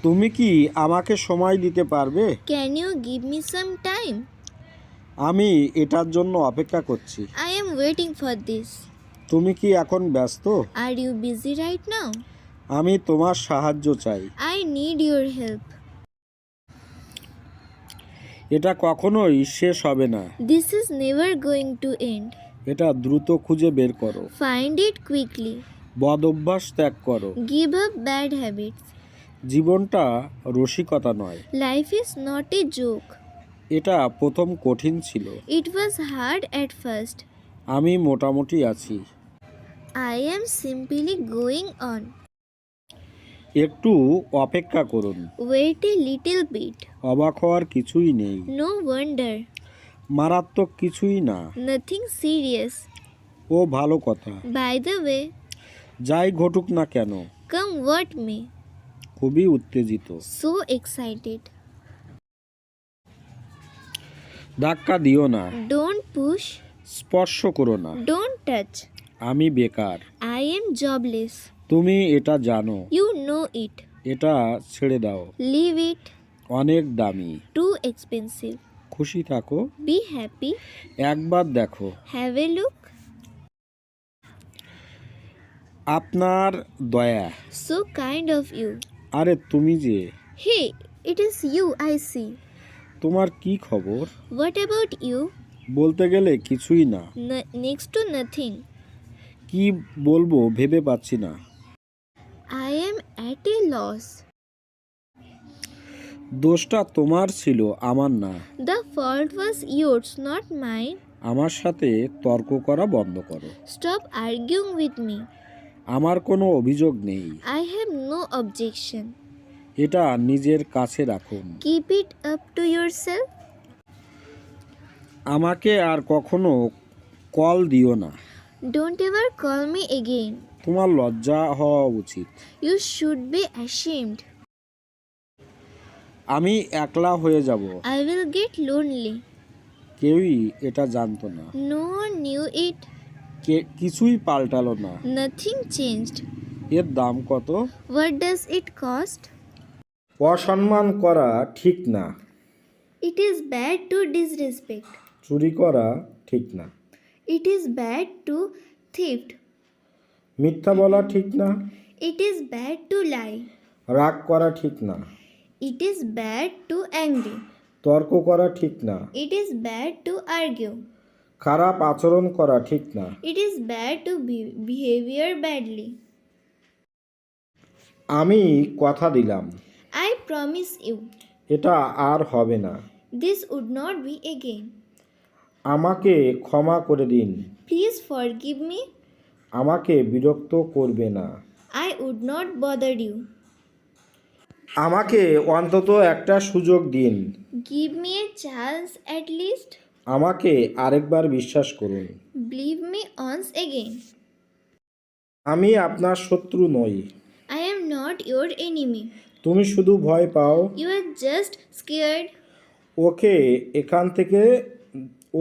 তুমি কি আমাকে সময় দিতে পারবে? Can you give me some time? আমি এটার জন্য অপেক্ষা করছি। I am waiting for this. তুমি কি এখন ব্যস্ত? Are you busy right now? আমি তোমার সাহায্য চাই। I need your help. এটা কখনোই শেষ হবে না। This is never going to end. এটা দ্রুত খুঁজে বের করো। Find it quickly. বদ অভ্যাস ত্যাগ করো। Give up bad habits. জীবনটা রসিকতা নয়। Life is not a joke. এটা প্রথম কঠিন ছিল। It was hard at first. আমি মোটামুটি আছি। I am simply going on. একটু অপেক্ষা করুন। Wait a little bit. অবাক হওয়ার কিছুই নেই। No wonder. মারাত্মক কিছুই না। Nothing serious. ও ভালো কথা। By the way, যাই ঘটুক না কেন। come what may. খুবই উত্তেজিত। So excited. ধাক্কা দিও না। Don't push. স্পর্শ করো না। Don't touch. আমি বেকার। I am jobless. তুমি এটা জানো। You know it. এটা ছেড়ে দাও। Leave it. অনেক দামি। Too expensive. খুশি থাকো। Be happy. একবার দেখো। Have a look. আপনার দয়া। So kind of you. আরে তুমি যে। Hey, it is you I see. তোমার কি খবর? What about you? বলতে গেলে কিছুই না। Next to nothing. কি বলবো ভেবে পাচ্ছি না। I am at a loss. দোষটা তোমার ছিল, আমার না। The fault was yours, not mine. আমার সাথে তর্ক করা বন্ধ করো। Stop arguing with me. আমার কোনো অভিযোগ নেই। I have no objection. এটা নিজের কাছে রাখুন। Keep it up to yourself. আমাকে আর কখনো কল দিও না। Don't ever call me again. তোমার লজ্জা হওয়া উচিত। You should be ashamed. আমি একলা হয়ে যাব। I will get lonely. কেউই এটা জানতো না। No one knew it. কিছুই পাল্টালো না। Nothing changed. এর দাম কত? What does it cost? অসম্মান করা ঠিক না। It is bad to disrespect. চুরি করা ঠিক না। It is bad to theft. মিথ্যা বলা ঠিক না। It is bad to lie. রাগ করা ঠিক না। It is bad to angry. তর্ক করা ঠিক না। It is bad to argue. খারাপ আচরণ করা ঠিক না। It is bad to behavior badly. আমি কথা দিলাম। I promise you. এটা আর হবে না। This would not be again. আমাকে ক্ষমা করে দিন। Please forgive me. আমাকে বিরক্ত করবে না। I would not bother you. আমাকে অন্তত একটা সুযোগ দিন। Give me a chance at least. আমাকে আরেকবার বিশ্বাস করুন। Believe me once again. আমি আপনার শত্রু নই। I am not your enemy. তুমি শুধু ভয় পাও। You are just scared.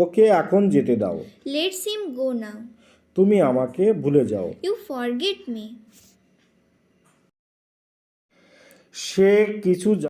ওকে এখন যেতে দাও। Let's him go now. তুমি আমাকে ভুলে যাও। You forget me. সে কিছু